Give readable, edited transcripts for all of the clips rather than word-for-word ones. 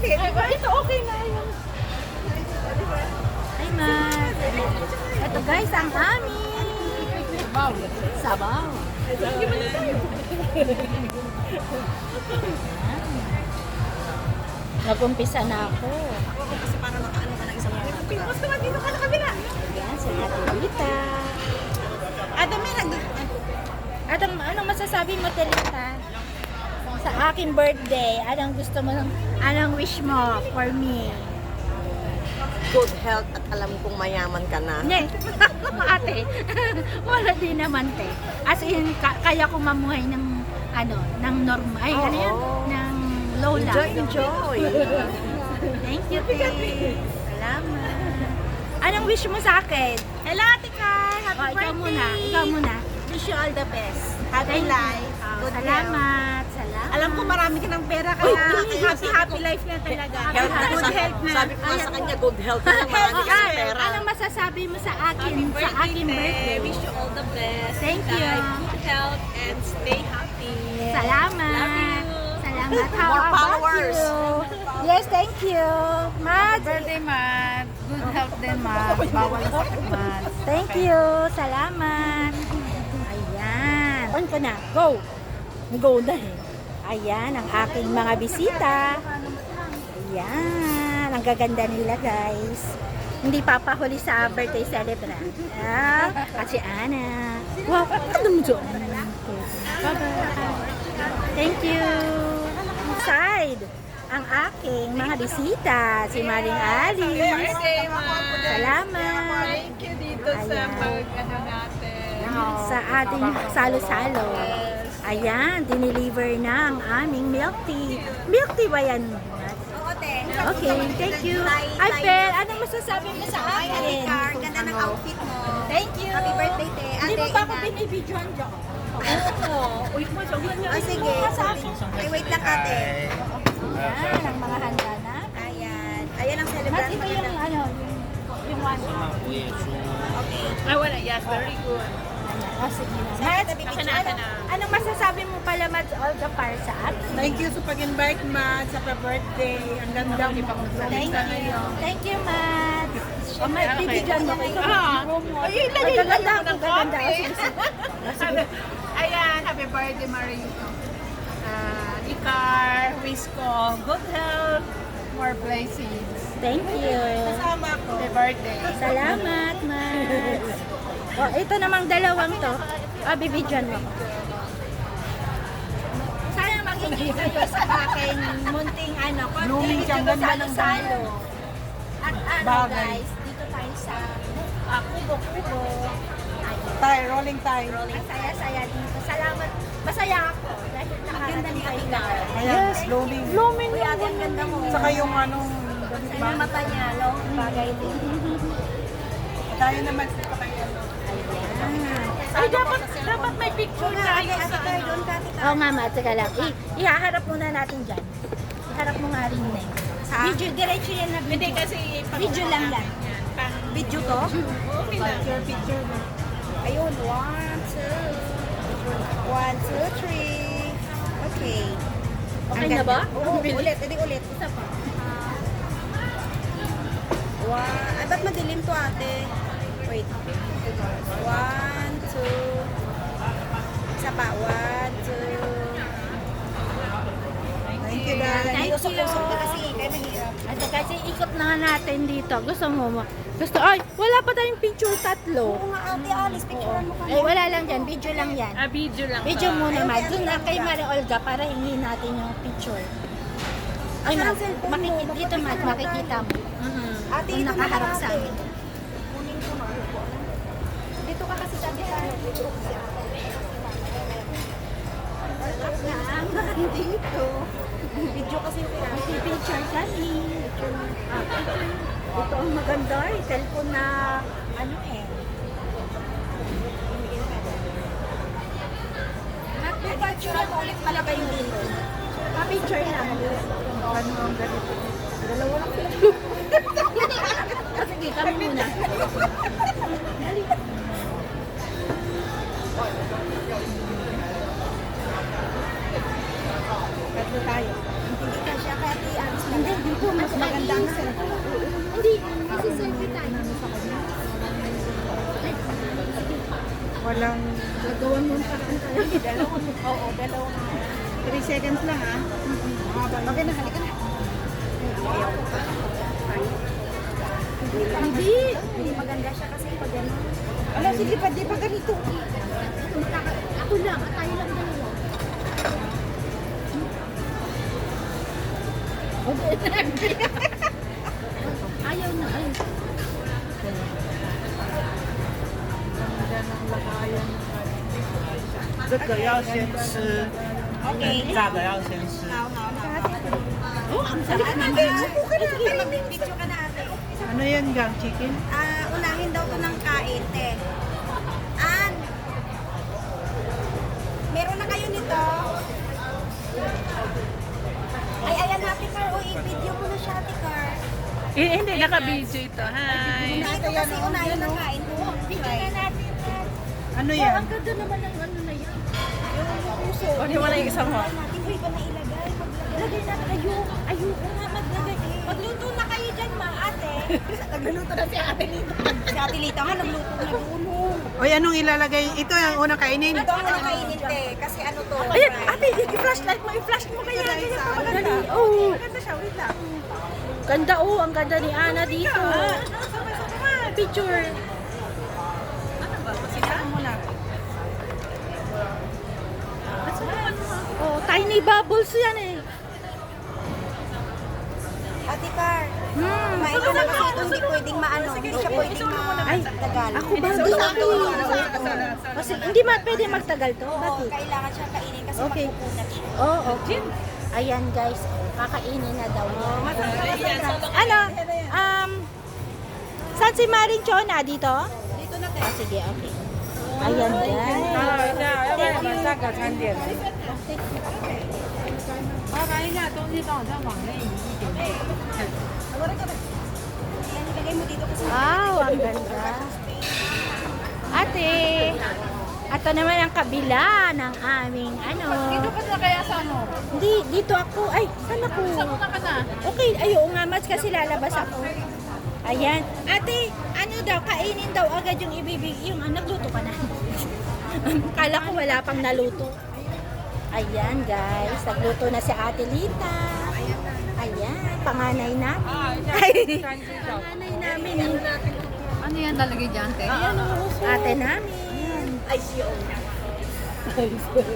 Ito okay na yun. Ay, Matt. Ito guys, ang amin. Sabaw. Nag-umpisa na ako. Ako kasi para makaano ka ng isang araw. Pinos naman dito ka na kabila. Ayan, si Ate Lita. Ate, may At anong masasabi mo, Telita? Sa aking birthday, anong gusto mo, anong wish mo for me? good health at alam kong mayaman ka na. Hindi, ate, wala din naman, te. As in, kaya ko mamuhay ng, ng normal, ay, ano yan? Ng low lang. Enjoy. Thank you, te. Salamat. Anong wish mo sa akin? Hello, Ate Kai. Happy birthday. Ikaw muna. Wish you all the best. Happy Thank you. life. Good health. Salamat. Alam ko marami ka ng pera kaya happy life na talaga. Good health na. Sabi ko sa kanya, good health na. Marami ka ng pera. Anong masasabi mo sa akin? Sa aking birthday? Wish you all the best. Thank you. Good health and stay happy. Salamat. Love you. Salamat. How More about followers. you? Yes, thank you. Mad. Birthday, man. Good health din, man. Bawal sakit, man. Thank you. Salamat. Ayan. On ko na. Go. Go na eh. Ayan, ang aking mga bisita. Ayan, ang gaganda nila guys. Hindi papahuli sa birthday celebrant. Ah, kasi Ana. Wow, ano mo dyan? Bye-bye. Thank you. Inside, ang aking mga bisita. Si Maring Alice. Birthday, man. Salamat. Thank you dito sa natin. Sa ating salo-salo. Ayan, dineliver na ang aming milk tea. Milk tea ba yan? Oo, te. Okay, thank you. Ay, Pel, anong masasabi mo sa Ay, Ate akin? Car, ganda ng outfit mo. Thank you. Happy birthday, te. Hindi mo Ate, ba ako ingat. binibidyoan dyan? Oo. Uy, masagyan niya. Oh, sige. Ay, wait lang, ate. Ayan, ang mga handa na. Ayan. Ayan ang Mas celebrant. ito yung yung one. Okay. I wanna, yes, very good. Oh, sige na. Mads, Anong masasabi mo pala, Mads, all the par sa atin? Thank you sa pag-invite, Matt, sa birthday. Ang ganda mo. Thank you. Thank you, Mads. Oh, may bibigyan mo kayo. Ayun, Ay, gaganda ako, gaganda ako. Ayan, happy birthday, Marito. Ikar, wish ko, good health, more blessings. Thank you. Kasama ko. Happy birthday. Salamat, Mads. Oh, ito namang dalawang to. Ah, bibidyan mo. Sana makinig kayo sa akin munting Blooming konting siyang ganda ng salo. At Bagay. guys, dito tayo sa Kubo-Kubo. Ayun. Tayo, rolling tayo. Ang saya-saya dito. Salamat. Masaya ako dahil nakarating kayo lahat. Yes, blooming. Blooming yung ganda mo. Saka yung Sa mata niya, no? Bagay din. tayo naman sa katayan. Ay, dapat may picture tayo sa Oo nga, Matt. Saka lang. Ihaharap muna natin dyan. Iharap mo nga rin na yun. Video, diretso yan na video. Hindi kasi Video lang yan. Video to? okay lang. Picture mo. Ayun, 1, 2. 1, 2, 3. Okay. Okay na ba? Oo, ulit. Hindi ulit. Isa pa. Ay, ba't madilim to, ate? Wait. 1, 2. Isa pa. 1, 2. Thank you, guys. Thank you. Usok-usok na kasi. Kaya mahirap. At kasi ikot na nga natin dito. Gusto mo ay, wala pa tayong picture tatlo. Oo nga, ate Alice. Picturean mo kami. Ay, wala lang dyan. Video lang yan. Video lang. Video muna, Ay, Matt. okay, Doon na okay, kay okay. Maria Olga para hingin natin yung picture. Ay, Asan ang Matt, cellphone mo? dito, Matt, makikita mo. Ate, Kung ito nakaharap sa ate. amin. Kunin ko na. Dito ka kasi sabi tayo. Dito. Video kasi yung kailangan. Picture kami. Ito ang maganda eh. Cellphone na Picture ako ulit pala kayo dito. Picture lang. Ano ang ganito? Dalawa lang sila. Sige, kami muna. Tatlo tayo. Hindi ka siya kaya Ate Alice. Hindi, dito mas maganda ang Hindi, kasi selfie tayo. Walang... Nagawan mo pa rin tayo. Oo, dalawang... 3 seconds lang ah. Okay na, halika na. Hindi maganda siya kasi pag ano. Ala, sige pa, di pa ganito. Ako lang, at tayo lang dalawa. Ayaw na, ayaw. 这个要先吃，炸的要先吃。 Picture ka na ate. Ano yan, gang chicken? Unahin daw to ng kain, te. Meron na kayo nito? Ay, ayan, Ate Car. O, i-video mo na siya, Ate Car. Hindi, naka-video ito. Hi! Ito kasi unahin ng kain to. Video na natin. Ano yan? Ang ganda naman ng ano na yan. Yung puso. O, di wala yung isang mo. Natin, hindi ba nailagay? Maglagay natin. Ayoko nga maglagay. Magluto na kayo dyan, ma, ate. Nagluluto na si ate Lita. Si ate Lita nga, nagluto na dulo. Oy, anong ilalagay? Ito yung unang kainin. Ito ang nakainin, te. Kasi ano to? Ayan, ate, i-flashlight mo, i-flash mo kaya. Dali, oh. Ganda siya, wait lang. Ganda, oh, ang ganda ni Ana dito. Picture. Oh, tiny bubbles yan eh. Ate Car, kumain ka na kasi ito hindi pwedeng maano. Hindi siya pwedeng Ay, magtagal. ako ba? Kasi hindi pwede magtagal to. Oo, Bakit? kailangan siya kainin kasi Okay. magpupunat siya. Oh, okay. Ayan guys, kakainin na daw niya. Ano? Saan si Maring Chona? Dito? Dito na, te. Ah, sige, okay. Ayan guys. Ayan, ilagay mo dito kasi Wow, ang ganda. Ate, ito naman ang kabila ng aming ano. Dito ka na kaya sa ano? Hindi, dito ako. Ay, saan ako? Una ka na. Okay, ayaw nga mas kasi lalabas ako. Ayan. Ate, ano daw, kainin daw agad yung ibibig, yung nagluto ka na. Kala ko wala pang naluto. Ayan guys, nagluto na si Ate Lita. Ayan, panganay namin. Panganay namin. Ano yan talagay dyan, te? Ate namin.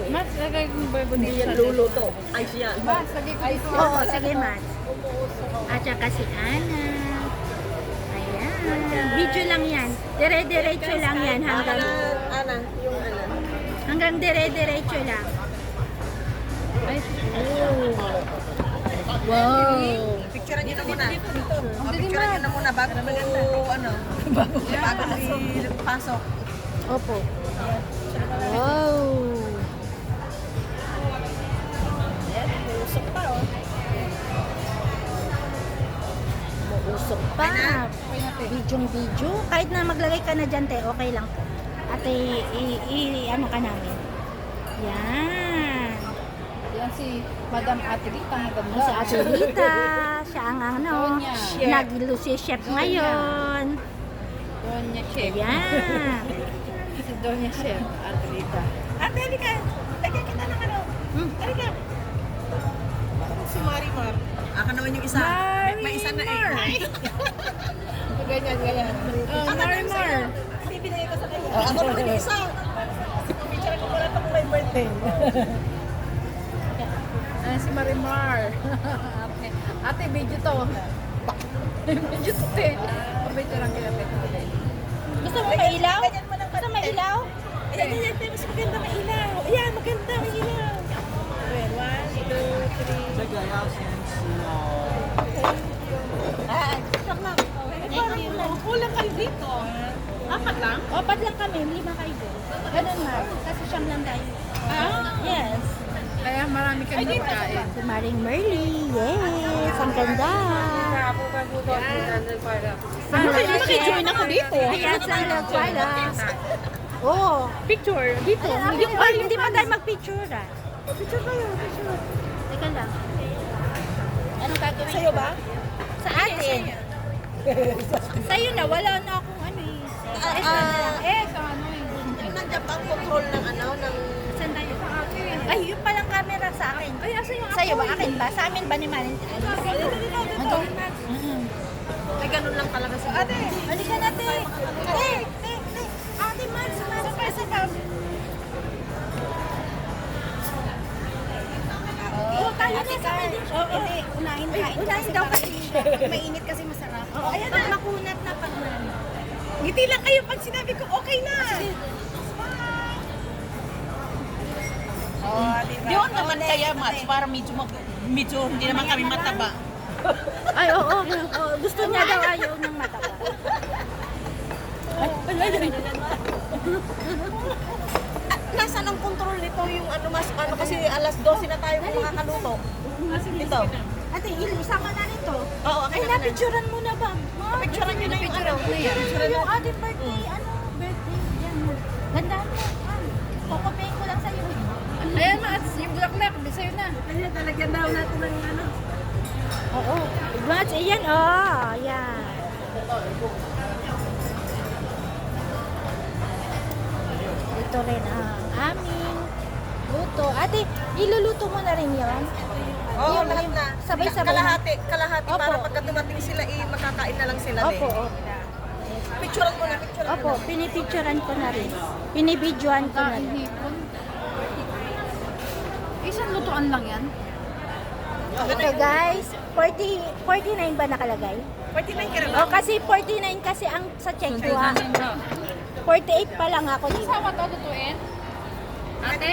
Mas, lagay kong verbo dito. Hindi yan luluto. Ay, siya. Mas, lagay ko dito. Oo, sige Matt. At saka si Ana. Ayan. Video lang yan. Dire-diretso lang yan hanggang hanggang dire-diretso lang. Ay, Wow. Picture niyo na muna. ang dilim Picture niyo na. na muna bago bago pasok. Opo. Wow. Usok pa, oh. Mausok pa. Video. Kahit na maglagay ka na dyan, te, okay lang po. Ate, ano ka namin. Yan. Yan si Madam Ate Rita, ang ganda. Si Ate Rita, siya ang ano, Donya. nag-Lucy Chef ngayon. Donya Chef. Yan. Si Donya Chef, Ate Rita. Ate, halika. Lagyan kita ng ano. Halika. Si Marimar. Ako naman yung isa. May isa na eh. Ganyan. Marimar. Hindi binigay ko sa kanya. Ako naman yung isa. Picture ko pala ito kung may birthday. Si Marimar. Ate, video to. Video to, te. Video lang kaya, te. Gusto mo may ilaw? Gusto mo may ilaw? Ayan, mas maganda may ilaw. Ayan, maganda may ilaw. Well, 1, 2, 3. 这个要先吃哦。 Thank you. Kulang kayo dito. Apat lang? Opat lang kami, 5 kayo. Ganun ma. Kasi siyam lang tayo. Yes. Kaya marami kang nagkain. Si Maring Merly. Yes. Ang ganda. Makijoin ako dito. Ayan sa Lagpala. Oh, picture. Dito. Yung hindi pa tayo mag-picture ah. Picture kayo, picture. Teka lang. Anong gagawin? Sa'yo ba? Sa atin. Sa'yo na, wala na akong ano eh. Sa na lang. Sa ano eh. Yung nandiyan pa ang control ng ano, ng... Sandali sa akin. Ay, yung palang camera sa akin. Ay, asa yung Sa'yo ba? Akin ba? Sa amin ba ni Manin? Ito. Ay, ganun lang talaga sa ate. Halika na, te. Te. Ate, man. Sa Oo, tayo na sa Manin. Hindi, unahin kain. Unahin daw kasi. Mainit kasi masarap. Oo, ayan na. Makunat na pag Ngiti lang kayo pag sinabi ko, okay na. Oh, diba? Yun naman kaya mas para medyo hindi naman kami mataba. Ay, oo. Gusto niya daw ayaw ng mataba. Ay. Nasaan ang control nito yung ano mas ano kasi alas 12 na tayo makakaluto. Dito. Ate, isama na nito. Oo, Ay, napicturan mo na ba? Picturean niyo na yung ano. Yung ating birthday, birthday. Yan. Ganda mo. Kukupihin ko lang sa'yo. Ayan na, yung bulaklak, di sa'yo na. Kanya talagyan daw natin ng ano. Oo. Match, ayan, oh. Yan. Ito rin ang aming luto. Ate, iluluto mo na rin yun? Oo, Yung- lahat yung na. sabay-sabay na. Kalahati Opo. para pagka dumating sila makakain na lang sila din. Opo. Picturean mo na, picturean Opo, mo na. pinipicturean ko na rin. Pinibidyoan ko na rin. Hipon. Isang lutuan lang yan. Ito guys, 49 ba nakalagay? 49 ka na ba? O kasi 49 kasi ang sa Chechua. 48 pa lang ako dito. Sama to lutuin? Ate?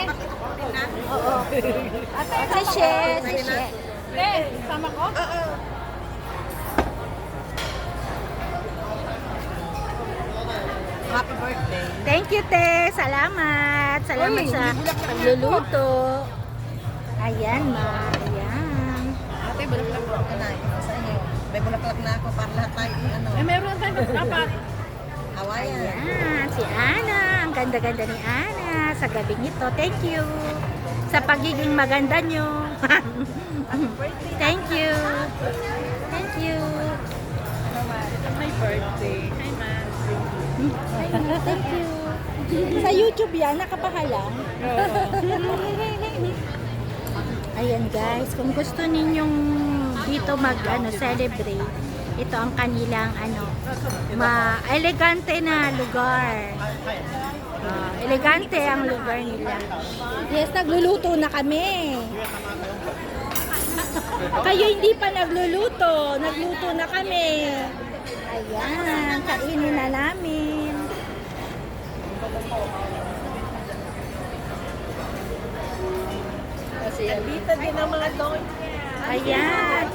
Oo. Sachet. Te, sama ko? Oo. Happy birthday. Thank you, Te. Salamat. Salamat Uy, sa may bulaklak na pagluluto. Ayan, ma. Ayan. Ate, bulaklak ko. Sa inyo. May bulaklak na ako para lahat tayo ano. Eh, meron tayo apat. Hawayan. Ayan, si Ana. Ang ganda-ganda ni Ana sa gabing ito. Thank you sa pagiging maganda nyo. Thank you. Thank you. My birthday. Hi, man. Thank you. Sa YouTube yan, nakapahalang. Ayan guys, kung gusto ninyong dito celebrate, ito ang kanilang elegante na lugar. Elegante ang lugar nila. Yes, nagluluto na kami. Kayo hindi pa nagluluto. Nagluto na kami. Ayan, kainin na namin. Dito din ang mga doon. Ayan.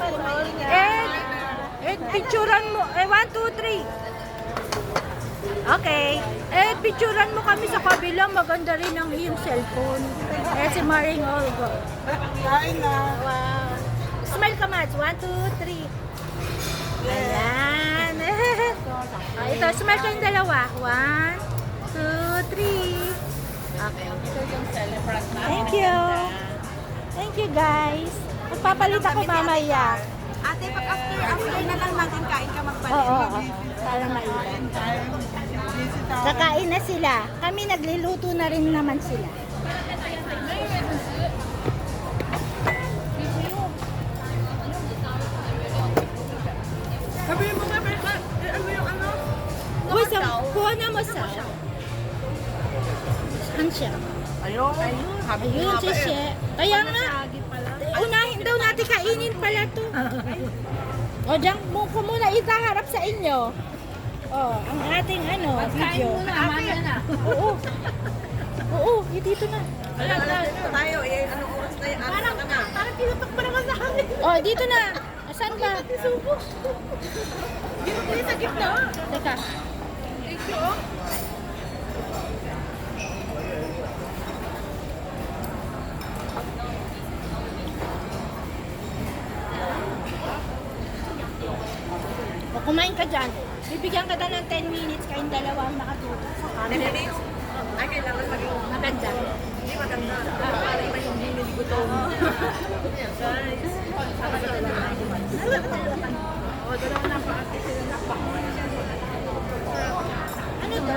Picturean mo. 1, 2, 3. Okay. Picturean mo kami sa kabila. Maganda rin ang iyong cellphone. Si Maring Olgo. Kain na. Wow. Smile ka, Mads. 1, 2, 3. Ayan. Ito, smile kayong dalawa. 1, 2, 3. Okay. Thank you. Thank you, guys. Magpapalit ako mamaya. Ate, pag after na lang natin kain ka magpalit. Oo. Para mailan. Kakain na sila. Kami nagluluto na rin naman sila. Sabihin mo nga, ano yung ano? Uy, kuha na mo sa. Saan siya? Ayun. Ayun, si She. Kaya nga, unahin daw natin kainin pala to. O, diyan mo ko muna itaharap sa inyo. O, ang ating video. Mamaya na. Oo. Oo, dito na. Tayo, anong oras na yan? Parang pinutok pa naman sa amin. O, dito na. Saan ba? Dito tayo sa gitna. Teka. Thank you. O, kumain ka dyan. Bibigyan ka na ng 10 minutes kayong dalawa ang nakatutok sa camera. Ay, kailangan maging Maganda. hindi maganda. Para iba yung binili ko gutom. Ano to?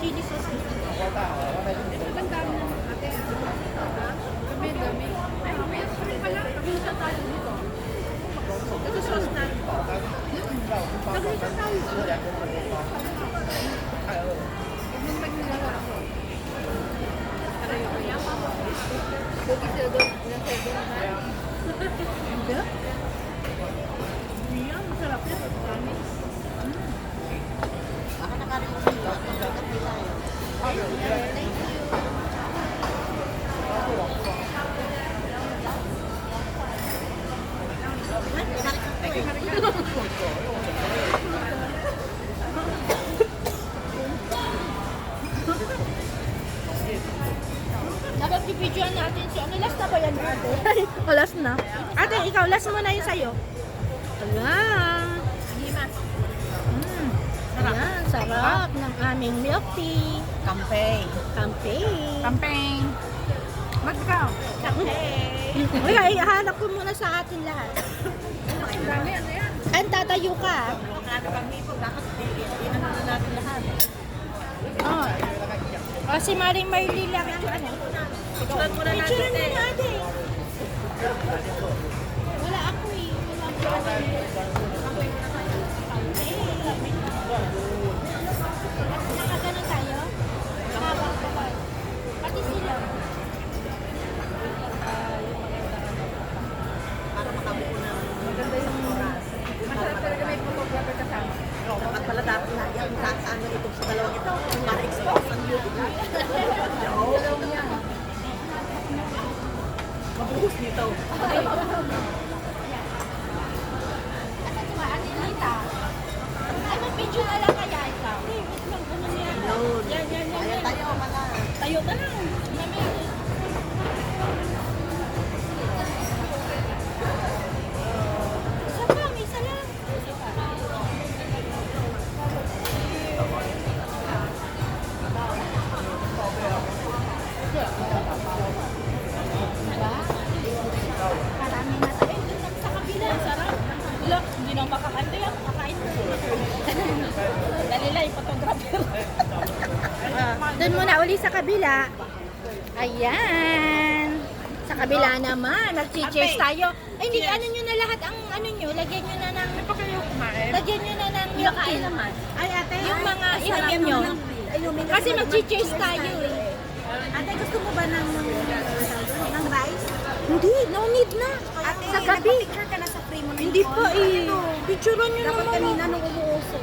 Chili sauce. Ito sauce na. Nagalitan tayo. Dapat pipidyoan natin si ano. Last na ba yan, ate? O, last na. Ate, ikaw, last mo na yun sa'yo. Ayan. Ayan, sarap ng aming milk tea. Campaign. Campaign. Campaign. Magkaw. Uy, ay, hanap ko muna sa atin lahat. Ang dami, ano yan? Ang tatayo ka. Bakit inano na natin lahat? Oh. O, si Maring Marley lang. Ano? Picturean muna natin. Picturean mo na ate. Wala ako eh. Wala ako. Nakaganon tayo? Pati sila. Para makabuo na. Maganda yung oras. Masarap talaga may photographer kasama. Dapat pala dapat na yung ano ito sa dalawang ito. Para expose ang beauty. Mabuhos nito. Asan si Ate Lita? Ay, mag-video na lang kaya ikaw. Wait lang, ano yan? Yun. Yan. Ayan tayo pala. Tayo ka lang. Mamaya. Isa pa, may isa lang. Diba? Marami na tayo. Doon lang sa kabila. Sarap. Look, hindi na makakain. Yan, makakain. Dali lang, yung photographer. Doon muna uli sa kabila. Ayan. Sa kabila naman, nag-cheers tayo. Ay, hindi, ano nyo na lahat ang ano nyo, lagyan nyo na ng, lagyan nyo na ng milk tea. Ay, ate. Yung mga inumin nyo. Kasi mag-cheers tayo eh. Ate, gusto mo ba ng rice? Hindi, no need na. Ate, Sa gabi. nagpa-picture ka na sa frame mo na Hindi pa eh. Picturean nyo Dapat naman. kanina nung umuusok.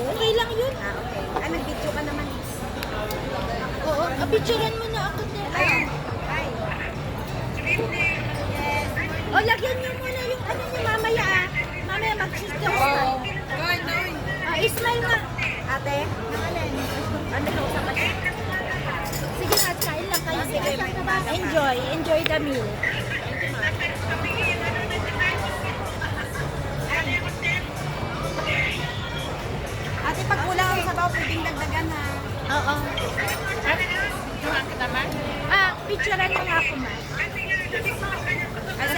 Okay lang yun. Ah, okay. Ay, nag-video ka naman. Oo, picturean mo na ako din. Ay. O, lagyan nyo muna yung ano nyo mamaya ah. Mamaya mag-cheers tayo. Smile nga. Ate, ano ka usapan niya? Sige na, kain lang kayo. Enjoy the meal. Ate, pag kulang ang sabaw, pwedeng dagdagan ha. Oo. Ah, picturean mo nga ako, ma.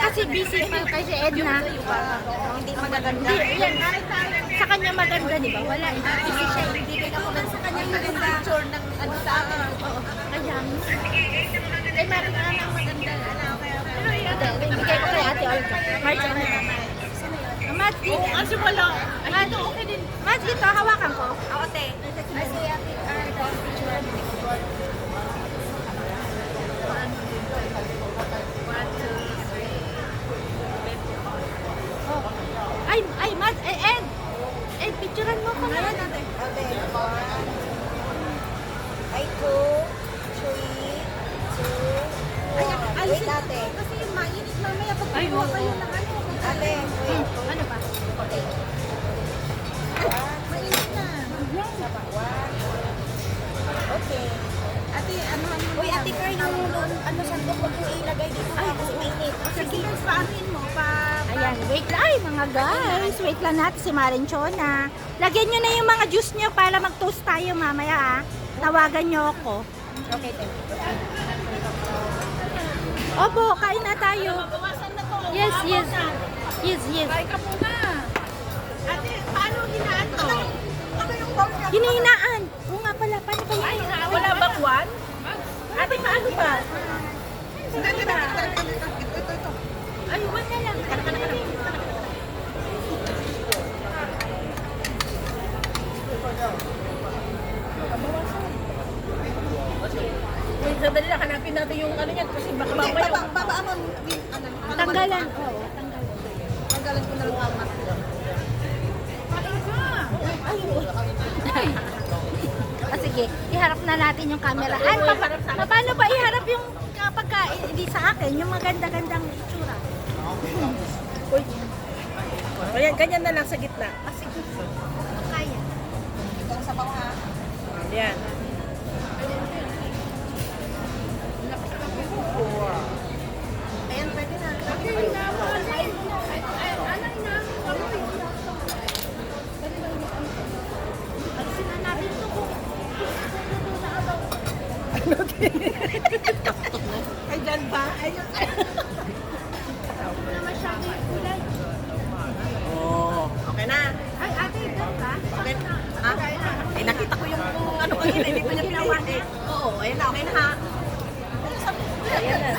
Kasi busy pa kasi Edna. Hindi magaganda. Hindi, yan. Sa kanya maganda, di ba? Wala. Busy siya. Hindi rin ako sa kanya maganda. Picture ng ano sa akin. Oo. Ayan. Ay, meron na lang maganda. Bigay ko kay Ate Olga. March na. Mat, dito. Kasi wala. Ay, ito okay din. Mat, dito. Hawakan ko. Oo, ate. Ay, si ate. Picture. Ay, Mat, Ed. Ed, picturean mo ko na. Ate, 1. Ay, 2, 3, 2, 1. Wait, ate. Kasi mainit mamaya pag kukuha kayo ng ano. Ate, wait. Ano ba? Mainit na. Okay. Ate, ano? Uy, ate, Car, yung ano sandok, huwag mo ilagay dito kasi mainit. Sige, paamin mo. Ayan, wait lang. Ay, mga guys. Wait lang natin si Marinchona. Lagyan nyo na yung mga juice nyo para mag-toast tayo mamaya ah. Tawagan nyo ako. Okay, thank you. Opo, kain na tayo. Bawasan na to. Yes, yes. Yes, yes. Ay ka muna. Ate, paano hinaan to? Ano yung box niya? Hinihinaan. Oo nga pala, paano ba Ay, yun? wala bang one? Ate, paano ba? Ito. Ay, one na lang. Wait, sandali lang. Hanapin natin yung ano yan. Kasi baka mamaya. Babaan mo. Tanggalan. Oo, Tanggalan ko na lang ang mat. Ah, sige, iharap na natin yung camera. Ay, paano ba iharap yung pagkain? Hindi sa akin, yung maganda-gandang itsura. Ayan, ganyan na lang sa gitna. Ah, sige. Kaya. Ito ang sabaw ha. Ayan. Ayan, pwede na. Alisin na natin ito kung Ay, dyan ba? Ayun. na masyado yung kulay. Oh, okay na. Ay, ate, ito ka? Okay na. Ha? Eh, nakita ko yung ano kanina, hindi ko niya pinawan eh. Oo, ayun na, okay na ha. Ayan na.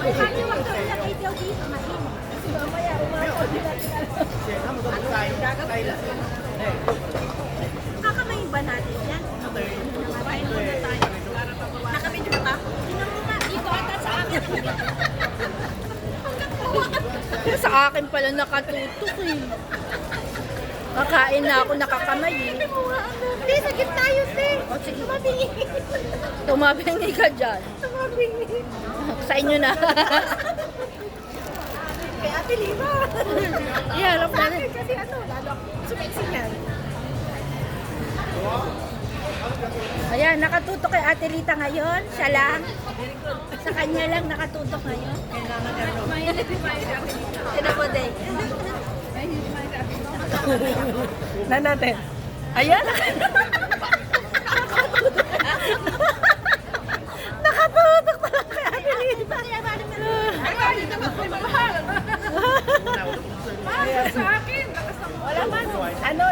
Ay, ate, wag ka ilagay daw dito. Mainit. Kakamayin ba natin yan? Kain muna tayo. Nakabidyo na ba? Tingnan mo nga, dito ata sa akin. Sa akin pala nakatutok eh. Kakain na ako nakakamay eh. Hindi, sa gitna yun, te. O, sige. Tumabingi. Tumabingi ka dyan. Tumabingi. Sa inyo na. Kaya Ate Lima. Iharap na rin. Kasi ano, lalo sumexing yan. Ayan, nakatutok kay Ate Rita ngayon. Siya lang. Sa kanya lang nakatutok ngayon. Sino po, Day? Na natin. Ayan. Nakatutok pala kay Ate Rita. Sa akin. Wala man. Ano,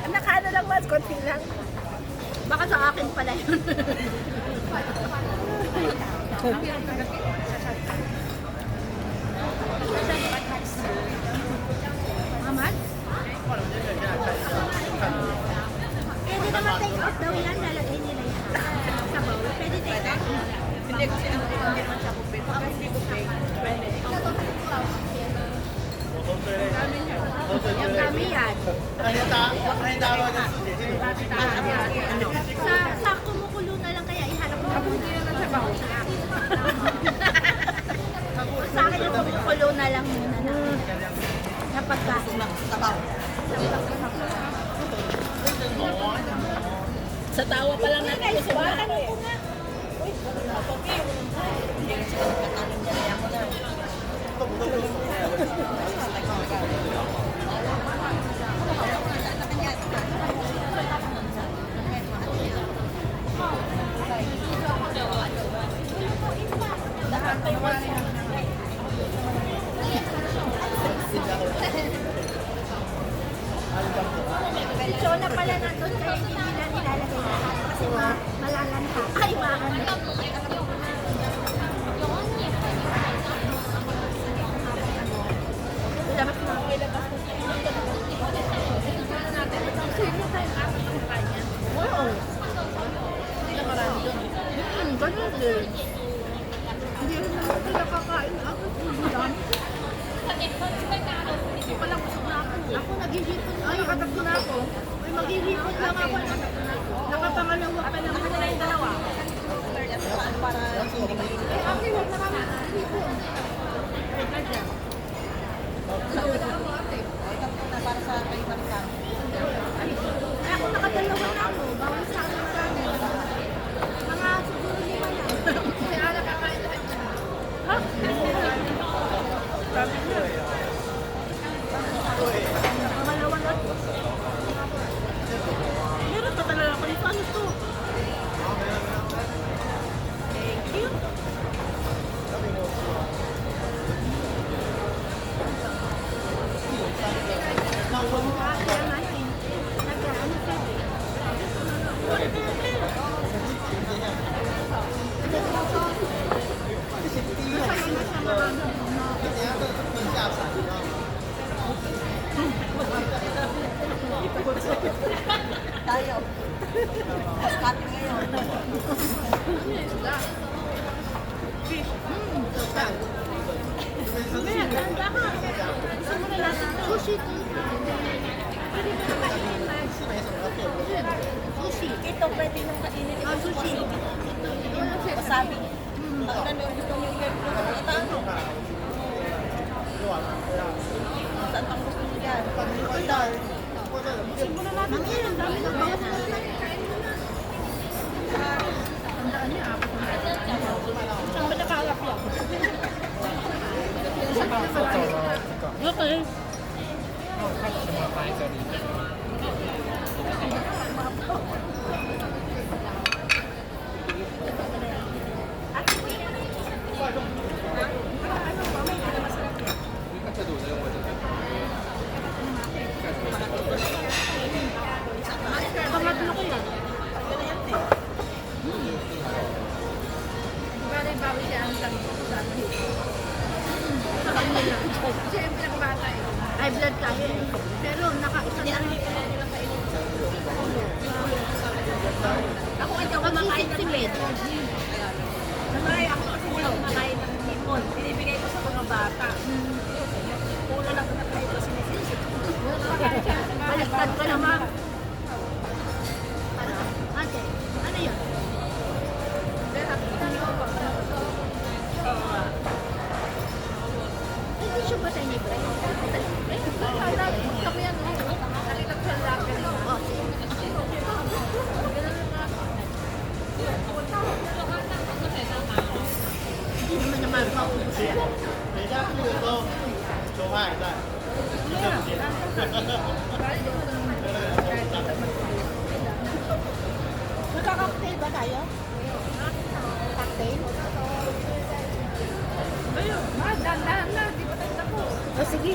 naka-ano lang mas, konti lang. Baka sa akin pala yun. Amat? Pwede naman take out daw yan. Lalagay nila yan. Sa bowl. Pwede take out. Hindi kasi hindi naman siya buffet. Pag hindi buffet, pwede. Yung kami yan. Sa kumukulo na lang kaya iharap mo muna. Sa akin yung kumukulo na lang muna na. Na pagkain. Sabaw. Sa tawa pa lang natin. Gusto ba? Ano ko nga? Hindi kasi katanin niya na ako na. Show na pala nandun kaya hindi nila nilalagay lahat kasi malalanta. Ay, maano. Labas mo. Oo. Ganun din. Hindi rin naman sila kakain ako. Hindi pa lang busog na ako. Ako naghihipon. Ay, nakatatlo na ako. Ay, maghihipon lang ako. Nakapangalawa pa lang. Ano na yung dalawa? Para hindi ka Eh, okay, huwag na kami. Hipon. Ay, ganyan. para sa kayo balikan. Ay, ako nakadalawa na ako. Bawal sa akin marami. Mga siguro 5 lang. Si Ana kakain lahat siya. Ha? Pangalawa na. Meron pa talaga ako dito. Ano to? Thank you. Tayo. Mas cutting ngayon. Sushi. Sushi. Ito pwede nang kainin. Ito sushi. Wasabi. Ang ano yung gusto niyo i-serve ko. Ito ano? Saan pang gusto niyo yan? Ito. Mamaya, ang dami ng bawat na tandaan niya, apat na. Saan ba nakalap yan? Okay. 什么放在这里？ Pangatlo ko yan. Bari-bari siya ang sabi ko sa akin. Sa kanya lang. Siyempre ang bata eh. High blood tayo eh. Pero nakaisa na rin. Ako ay kumakain Si Med. Nanay, ako kasi hindi ako kumakain ng hipon. Binibigay ko sa mga bata. Una lang ko na tayo kasi sinisip. Baliktad ka naman. Ate, ano yun? Hindi siya ba tayo ni Brian? Kami yan, nakita ko sa locker. Hindi naman naman maubos yan. 等一下录的时候，说话还在。 Magka-cocktail ba tayo? Cocktail? Ayun, dahan-dahan na, di ba tayo tapos? O sige.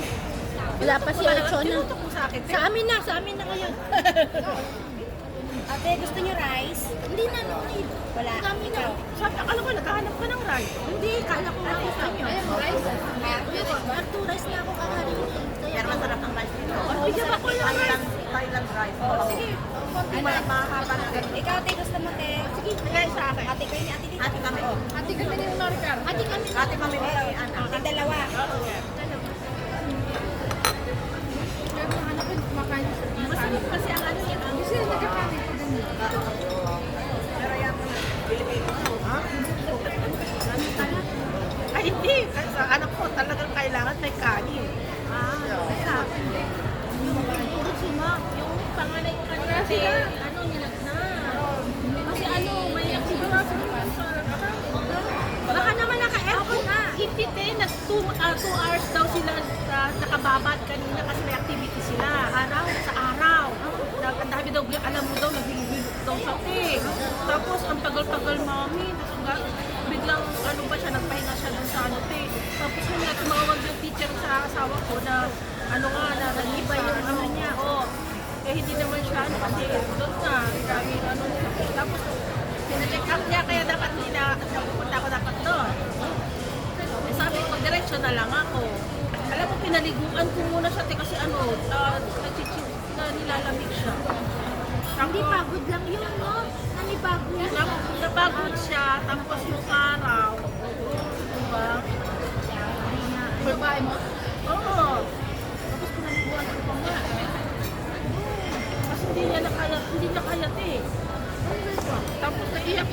Wala pa si Alchona. Sinutok mo sa akin. Sa amin na ngayon. Ate, gusto niyo rice? Hindi na, no need. Wala. Kami na. Sabi, akala ko, naghahanap ka ng rice. Hindi, kala ko rice sa inyo. Ayun, rice. Nag-2 rice na ako kakarin. Pero masarap ang rice nito. Bigyan ako ng rice. Thailand rice. Oh, sige. Hindi mahaba na ganun. Ikaw, ate, gusto mo, te? Sige, bigay sa akin. Ate, kayo ni ate dito. Ate kami. Ate kami ni Norcar. Ate kami. Ate kami may anak. Ang dalawa. Masarap kasi ang ano yan. Kasi nagkakanin ko din. Pero yan mo na. Pilipino. Ha? Ay, hindi. Kasi sa anak ko talagang kailangan may kanin. Kaya, puro suma. Yung panganay ko kanina, ano, nilagna. Kasi ano, may activity baka naman naka-aircon na. Hindi, na 2 hours daw sila nakababad kanina kasi may activity sila. Araw, sa araw. Ang dami daw, alam mo daw, naghihilot daw sa Tapos, ang tagal-tagal mami. Biglang, ano ba siya, nagpahinga siya dun sa ano, te. Tapos, nung tumawag yung teacher sa asawa ko na, ano nga, na nag-iba yung ano niya. Eh, hindi naman siya, ano, kasi doon nga, grabe, ano, tapos, pina-check up niya, kaya dapat hindi na, napupunta ako dapat doon. Eh, sabi ko, diretso na lang ako. Alam mo, pinaliguan ko muna siya, te, kasi ano, na nilalamig siya. Hindi pagod lang yun, no? Nanipagod. Napagod siya, tapos yung araw. Diba? Babae mo? Oo. Tapos pinaliguan ko pa nga. Kasi hindi niya kayat eh. Tapos naiyak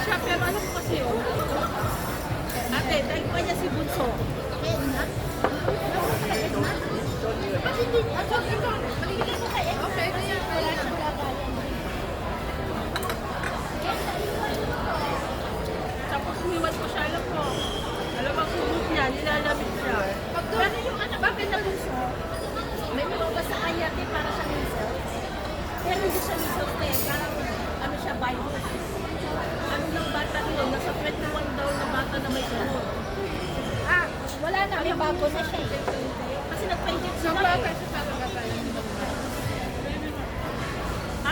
siya, pero alam mo kasi yun. Ate, dahil pa niya si Bunso. Edna? Edna? Kasi hindi, ito, maligyan ko kay Edna. Okay, kaya wala siyang gagayan. Tapos humiwas ko siya, alam ko. Alam mo, kulot niya, nilalamig siya. Pero yung anak, bakit na Bunso? May mga sa kanya, para sa Bunso. Kaya hindi siya misot eh, parang ano siya, virus. Ano ng bata yun, nasa 21 daw na bata na may gano'n. Wala na, may bago na siya eh. Kasi nagpa-inject siya. Yung bata siya talaga tayo.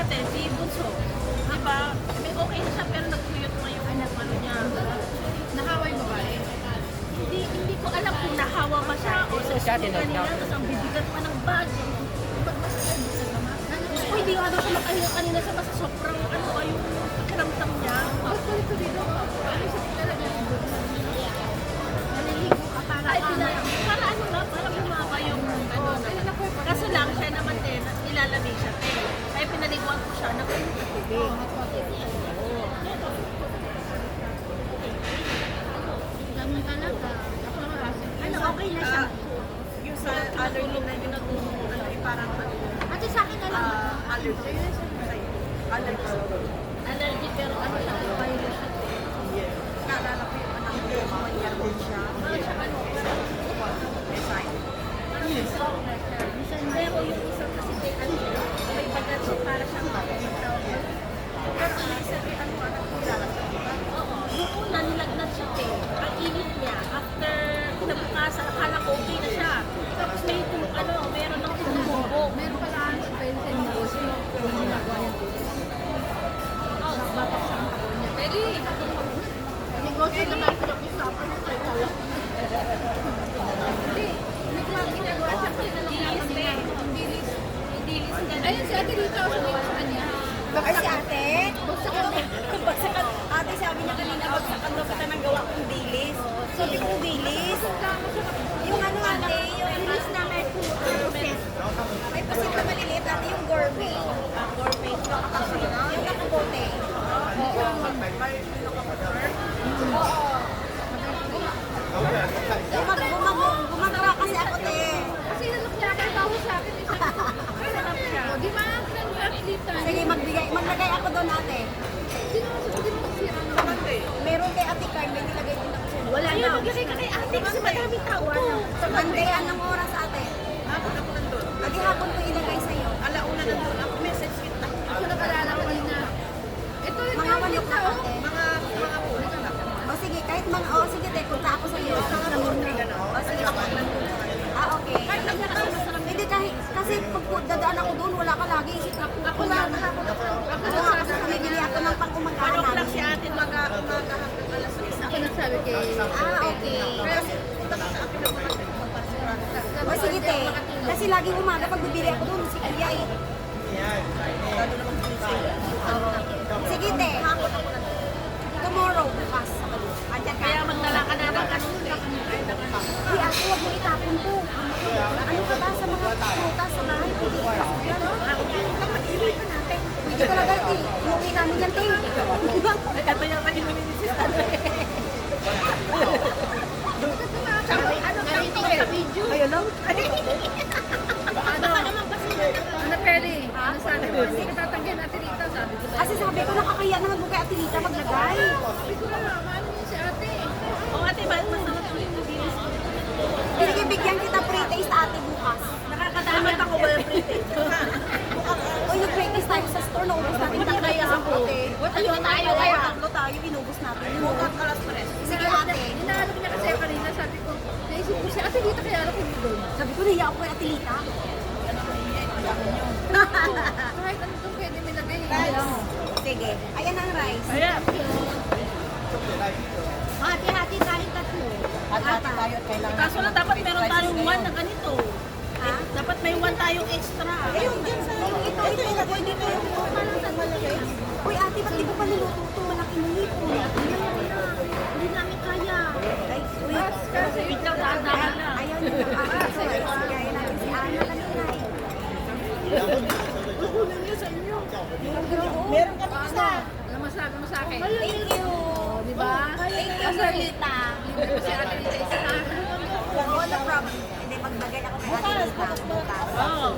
ate, si Bunso. Diba? May okay na siya pero nagpuyot mo yung ano niya. Nahaway mo ba eh? Hindi ko alam kung nahawa ba siya o sa school kanina, tapos ang bibigat pa ng bag. Gusto ko hindi nga daw siya makahinga kanina sa kasi sobrang ano ba yung pakiramdam niya. Balik ko dito. Ano siya talaga? Naliligo ka para para ano nga, para bumaba yung ano. Kaso lang siya naman din, nilalamig siya. Kaya pinaliguan ko siya, nakulit sa tubig. Ganun talaga. Ano, okay na siya. Yung sa allergy na yun ano, parang Ate, sa akin na lang. allergy. Allergy. Allergy pero ano siya, virus siya. Naalala ko yung anak ko, mangyari siya. Parang siya ano, Design. parang may strong na siya. Pero yung isang kasi ano siya, may bagat siya para siyang Pero ang naisabi, ano, anak ko kilala siya, di ba? Oo. Yung una, nilagnat siya Ang init niya, after kinabukasan, akala ko okay na siya. Tapos may meron ng tumubo. Meron pala ang suspension mo. Yung ginagawa niya dito. Batak sa ang taon niya. Pwede. Negosyo naman pinag-usapan ng kaya. Hindi. May klase ginagawa siya kasi na lang dilis. Ayun si Ate Rita, sabi ko sa kanya. Ay, si ate? Bagsakan mo. Bagsakan. Ate, sabi niya kanina, bagsakan daw kita ng gawa kong dilis. Sabi ko, dilis? Yung ano ate, yung dilis na may process. May pasit na maliliit ate, yung gourmet. Gourmet. Yung nakabote. Gumagara kasi ako, te. Kasi nagkakabaho sa akin. Sarap siya. Di ba? Sige, maglagay ako doon ate. Meron kay Ate Carmen, nilagay din ako sa Wala na. Maglagay ka kay ate kasi madaming tawa. Monday, anong oras ate? Hapon ako nandun. Lagi hapon ko ilagay sa'yo. Alauna nandun. Ako message kita. Ako nakalala ko na. Ito yung Mga manok na ate. mga puno na. O sige, kahit mga, o sige te, punta ako sa'yo. O sige, ako. Okay. Hindi kahit, kasi pag dadaan ako doon, wala ka lagi. Ako lang, ako nga, kasi bibili ako ng pang-umagahan Manok lang namin. si ate Umaga hanggang alas 6. Ako nagsabi kay... Okay. Kaya punta ka sa akin ng mga O sige te, kasi laging umaga pag bibili ako doon, si Kuya eh. Sige te, tomorrow, bukas. Andyan ka. Kaya magdala ka na ng ano. Uy, ako, huwag mo itapon to. Ano ka ba sa mga prutas sa bahay? Pwede ilipan natin. Pwede talaga, te. Inuwi namin yan, te. Di ba? Nagkatayan ka yung minisis. Ayun lang. Ano pwede? Ano sabi ko? Kasi tatanggihan natin dito, sabi ko. Kasi sabi ko, nakakaya naman mo kay Ate Rita maglagay. Sabi ko na, maano yun si ate? O ate, bakit masarap yung minisis? Sige, bigyan kita pre-taste ate bukas. Nakakadamot ako ba yung pre-taste? O yung pre-taste tayo sa store, naubos natin. Hindi kaya ako. Ayun tayo, kaya tatlo tayo, inubos natin. Bukas alas 3. Sige ate. Hinahanap niya kasi kanina, sabi ko, naisip ko si ate dito kaya ako yung doon. Sabi ko, nahiya ako kay Ate Rita. Kahit ano itong pwede may lagay. Sige, ayan ang rice. Ayan. Hati-hati tayong tatlo. Hati-hati tayo at kailangan. Kaso lang dapat meron tayong one na ganito. Ha? Dapat may one tayong extra. Ayun, dyan sa ito, pwede ko yung parang sa malagay. Uy, ate, ba't di mo pa niluto ito? Malaking hipon. Hindi namin kaya. Ay, wait. Kasi biglang dahan-dahan na. Ayaw niyo ng aking choice. Gaya natin si Ana kanina eh. Meron ka isa. Ano masabi mo sa akin? Thank you. Di ba? Thank you, Marlita. Libre ko si ate dito isa na. Oo, no problem. Hindi, magbagay ako kay Ate Rita. Bukas. Oo.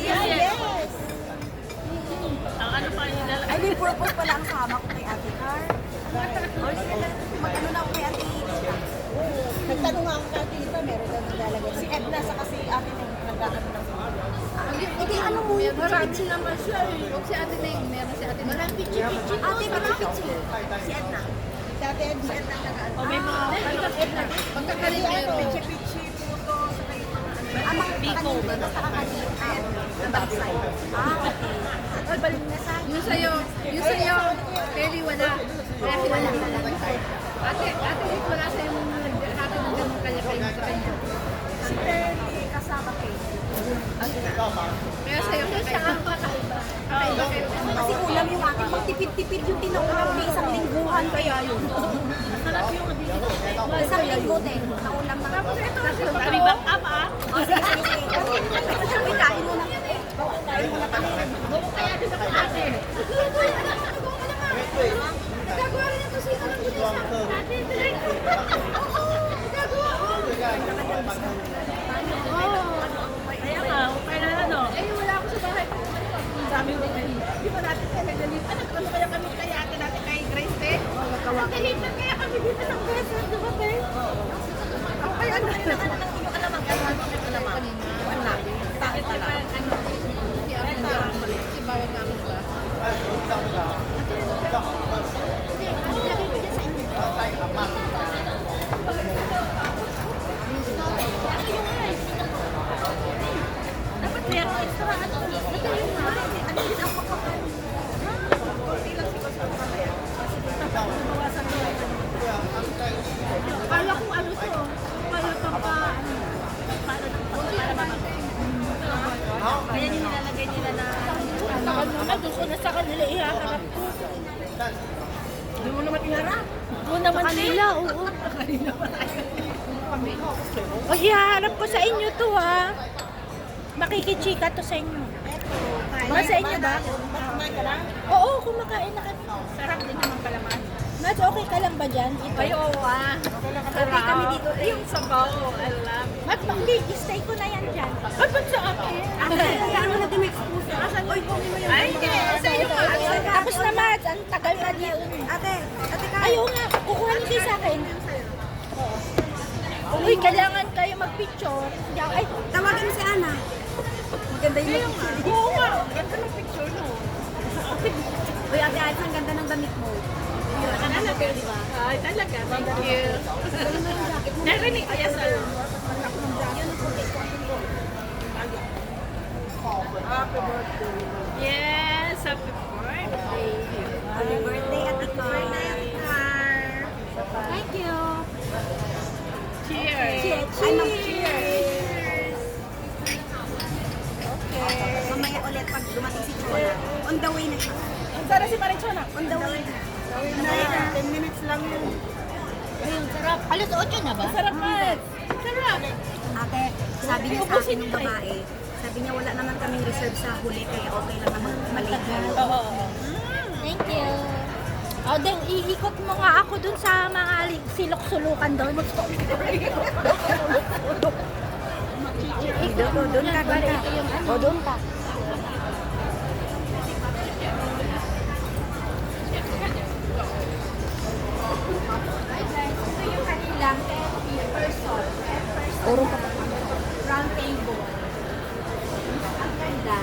Yes. Ang ano pa yung dala. Ay, may purpose pala ang sama ko kay Ate Car. Mag-ano na ako kay Ate Rita. Nagtanong nga ako kay Tita, meron daw naglalagay. Si Edna sa kasi ate na nag-ano ng Hindi, ano mo yun? Marami naman siya eh. Huwag si ate Neng, meron si ate Neng. Marami pichi-pichi. Ate, pichi-pichi. Si Edna. Si ate Edna. Si Edna nag-ano. O may mga ano. Edna. Pagkakalit meron. Pichi-pichi, puto, saka yung mga... Ang mga kakanin dito sa kakanin. Na bagsay. Okay. wala na lang. Ate, wala sa yung naghahato ng gamot kanya kayo sa kanya. Si Perry, kasama kayo. Kaya sa'yo, siya ang kakaiba. Kakaiba kayo. Kasi ulam yung akin, magtipid-tipid yung tinaulam ni isang lingguhan kaya yun. Masarap yung Isang linggo din, naulam na. Sabi back up ah. O, sige. Uy, kain mo na. Kain mo na kami. Kaya din ako ate. Nagagawa rin ito sino ng gusto sa ate. Nagagawa ko. Kaya nga, pero ano. Eh, wala ako sa bahay. Sabi ko, di ba natin kaya nagalit? Anak, ano kaya kami kaya ate natin kay Grace eh? Nagalitan kaya kami dito ng beses, di ba te? Ako kaya ano? Yung alamang, alamang. Wala. Takot na lang. Hindi ako nandiyan. Kasi bawal namin ba? Dapat may extra ano? Kala ko ano to? Kala to pa ano? Para Kaya yung nilalagay nila na Takal naman, doon ko na sa kanila ihaharap ko. Doon mo naman iharap. Doon naman kanila, oo. Kanina pa tayo. O, ihaharap ko sa inyo to ha. Makikichika to sa inyo. Mga sa inyo ba? kumain ka lang? Oo, kumakain na kami. Sarap din naman kalaman. Mas okay ka lang ba dyan? Ito? Ay, oo ah. Okay kami dito rin. Yung sabaw, I love. Mat, hindi, stay ko na yan dyan. Ay, ba't sa akin? Ano na din expose? Asan mo? Ay, hindi. Sa iyo pa. Tapos na, Mats, ang tagal na niya. Ate ka. Ayaw nga, kukuha niyo sa akin. Uy, kailangan kayo mag-picture. Ay, Tawagin mo si Ana. Maganda yung picture. oo nga. Ganda ng picture no. Uy, ate Alice, ang ganda ng damit mo. Talaga, di ba? Ay, talaga. Thank you. Narinig ko yan sa... Yes, happy birthday. Happy birthday, Ate Car. Thank you. Cheers. Ay, cheers. Okay. Mamaya ulit pag dumating si Chona. On the way na siya. Ang sarap si Marichona. On the way na. 10 minutes lang yun. Ayun, sarap. Alas 8 na ba? Sarap, Mats. Sarap. Ate, sabi niya sa akin ng babae, sabi niya wala naman kaming reserve sa huli kaya okay lang naman malate. Oo. Thank you. O, then, iikot mo nga ako dun sa mga silok-sulukan doon. Doon ka. O, doon ka. Ito yung kanilang person. Oro pa. Round table. Ang ganda.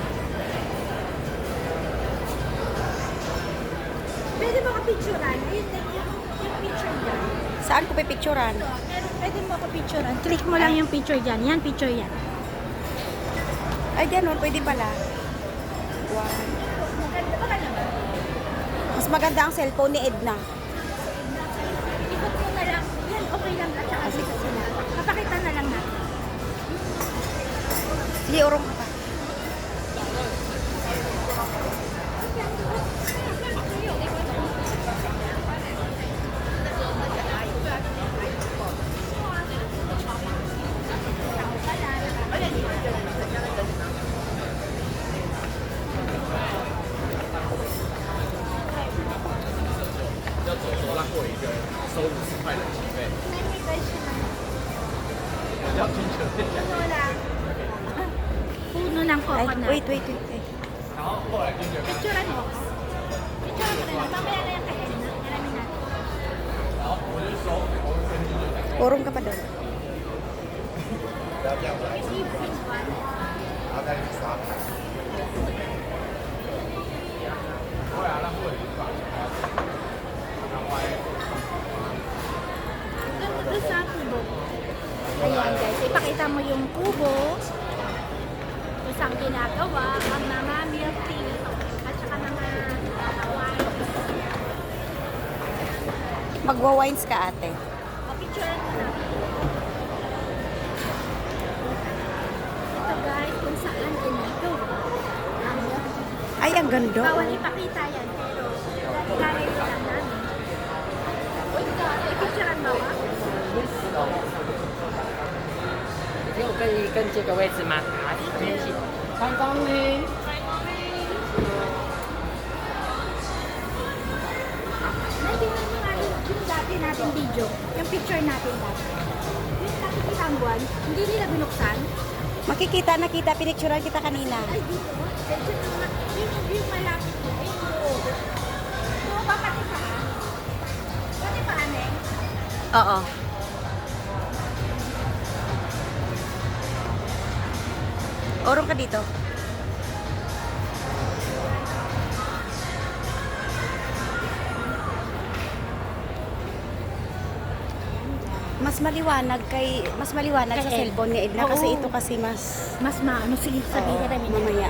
Pwede mo kapicturan. Ayun din yung picture dyan. Saan ko pipicturan? Pero pwede mo kapicturan. Click mo lang yung picture dyan. Yan, picture yan. Ay, gano'n. Pwede pala. Wow. Maganda ba ka naman? Mas maganda ang cellphone ni Edna. Ikot mo na lang. Yan, okay lang. At saka dito sila. Kapakita na lang natin. Sige, urong ka pa. Puno ng Ay, coconut. wait. Picturean mo. Picturean mo na lang. Mamaya na yan kay Edna. Alamin natin. Urong ka pa doon. Doon sa kubo. Ayan guys, ipakita mo yung kubo. Kung saan ginagawa ang mga milk tea at saka mga wine. Magwa-wines ka, ate. Ito guys, kung saan ito. Ay, ang ganda. Bawal ipakita yan, pero lalagay lang namin. Uy, picturean mo ah. 就可以跟这个位置吗？好，这边请。欢迎光临。 Naitingnan mo nga yung dati natin video, yung picture natin dati. Yung nakikita ang buwan, hindi nila binuksan. Makikita, nakita, pinicturean kita kanina. Ay, dito. Yung malapit mo, yung buo. Buo ba pati paa? Pati paa, Neng? Oo. Orong ka dito. Mas maliwanag sa Kay Ed. cellphone ni Edna kasi Oo. ito kasi mas Mas maano, sige, sabihin na namin. mamaya.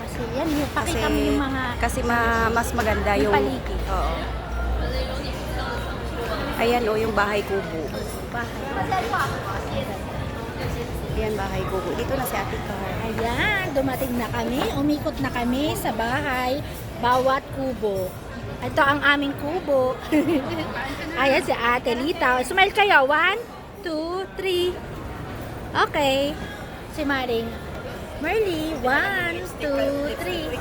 Kasi yan, yung pakita mo yung mga... kasi mas maganda Yung yung paligid. Oo. Ayan oh, yung bahay kubo. bahay. Ayan, bahay kubo. Dito na si Ate Car. Ayan, dumating na kami. Umikot na kami sa bahay. Bawat kubo. Ito ang aming kubo. Ayan si Ate Lita. Smile kayo. 1, 2, 3. Okay. Si Maring. Merly. 1, 2, 3.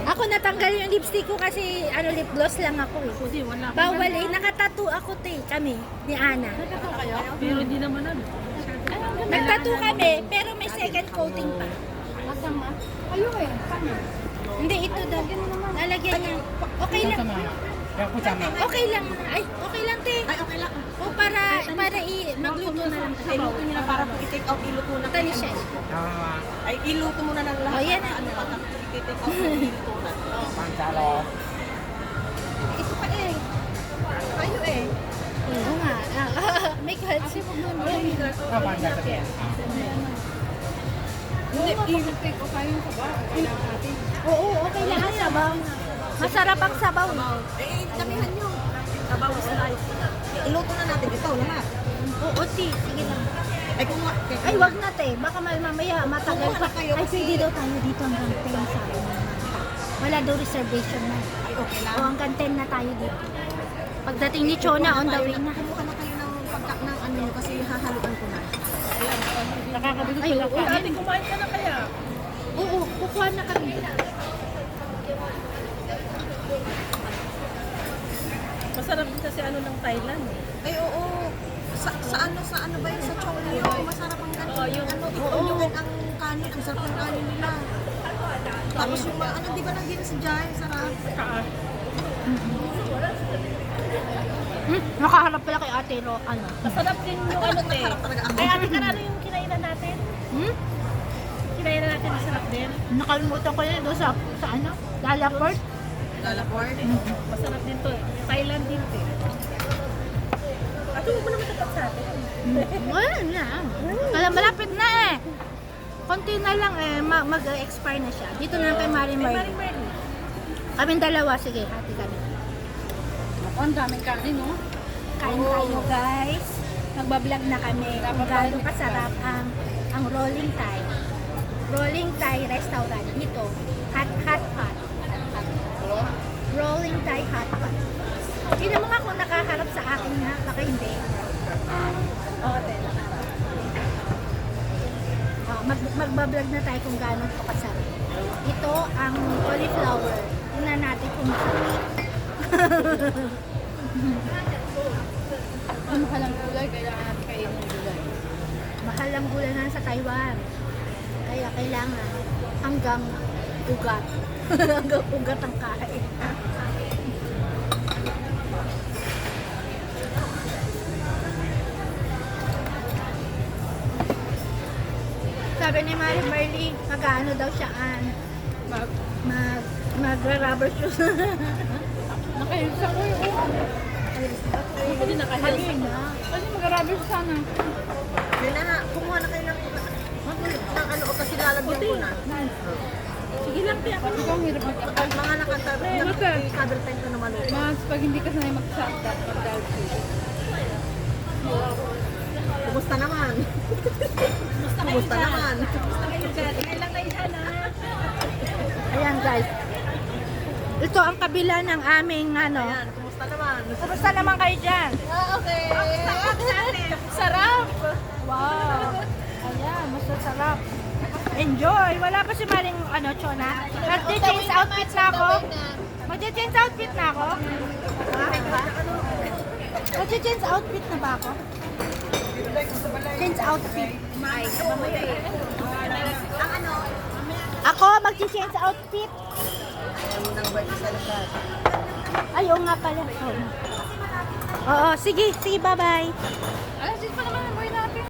Ako natanggal yung lipstick ko kasi lip gloss lang ako eh. Hindi, wala. Bawal eh. Nakatattoo ako kami ni Ana. Pero hindi naman ano. Nagtattoo kami, pero may second coating pa. Ayun eh. Paano? Hindi, ito daw. Lalagyan niya. Okay lang. Okay lang. Ay, okay lang, te. Ay, okay lang. O, para magluto na lang. Iluto niyo na para pag i-take out, iluto na. Tani siya. Ay, iluto mo na ng lahat. O, yan. Ano pa i-take out, iluto na. Ito pa eh. Kayo eh. Oo nga. May calcium. Hindi, i-take ko kayo sa ba? Kailangan natin. Oo, okay lang ang sabaw. Masarap ang sabaw. Eh, damihan niyo. Sabaw is life. Iluto na natin ito, lahat. Oo, sige lang. Ay, kung Ay, wag na te. Baka mamaya matagal Kumuha pa. na kayo Ay, kasi- pwede daw tayo dito hanggang 10 sa akin. Wala daw reservation na. Ay, okay lang. O hanggang 10 na tayo dito. Pagdating ni Chona, on the way na. Kumuha na kayo ng pagka ng ano kasi hahaluan ko na. Nakakabigod Ay, pala oo, ka. dati Ate, kumain ka na kaya? Oo, kukuha na kami. Masarap din kasi ano ng Thailand eh. Ay, oo. Sa ano ba yun? Sa Chongyo. Masarap ang ganun. Oo, yung- Iunyugan ang kanin. Ang sarap ng kanin nila. Tapos yung mga, di ba nandiyan si Jai? Sarap. Nakaharap pala kay Ate Ro, Masarap din yung ano te. Masarap talaga ang Ay, ate ka na ano yung kinainan natin? Kinainan natin, masarap din. Nakalimutan ko yun doon sa Lalaport. Lalaport. Masarap din to eh. Thailand din to eh. Ate, huwag mo naman tapat sa atin. Wala na. Alam, malapit na eh. Konti na lang eh, mag-expire na siya. Dito na lang kay Marie Ay, Marley. Mari. Kaming dalawa, sige, hati kami. Ang daming kanin, no? Kain tayo guys. Magbablog na kami kung gaano kasarap ang Rolling Thai. Rolling Thai restaurant dito. Hot pot. Rolling Thai hot pot. Hindi mo nga kung nakaharap sa akin na, baka hindi. Oo, magbablog na tayo kung gaano ito kasarap. Ito ang cauliflower. Tingnan natin kung masarap. Ang mahal ang gulay, kailangan natin kainin ng gulay. Mahal ang gulay na sa Taiwan. Kaya kailangan hanggang ugat. Hanggang ugat ang kain. Sabi ni Marie Marley, mag-ano daw siya mag-rubber shoes. Nakahilsa ko yung Hindi nakahil. Kasi mag-rubber sana. Yun na, kumuha na kayo ng ano o kasi lalagyan ko na. Sige lang kaya ako. Ikaw ang hirap mag-apply. Mga nakadal time na naman. Mas, pag hindi ka sanay mag-chat, dapat mag-dial. Kumusta naman? Kumusta naman? Kailan kayo dyan ha? Ayan guys. Ito ang kabila ng aming ano. Kumusta naman? Kumusta naman kayo dyan? Okay. Sarap! Wow! Ayan, masasarap. Enjoy! Wala pa si Maring ano, Chona. Mag-change outfit na ako. Mag-change outfit na ako. Mag-change outfit na ba ako? Change outfit. Ako, mag-change outfit. Ayaw nga pala. Oo, sige, sige, bye-bye. Alas, pa naman ang birthday.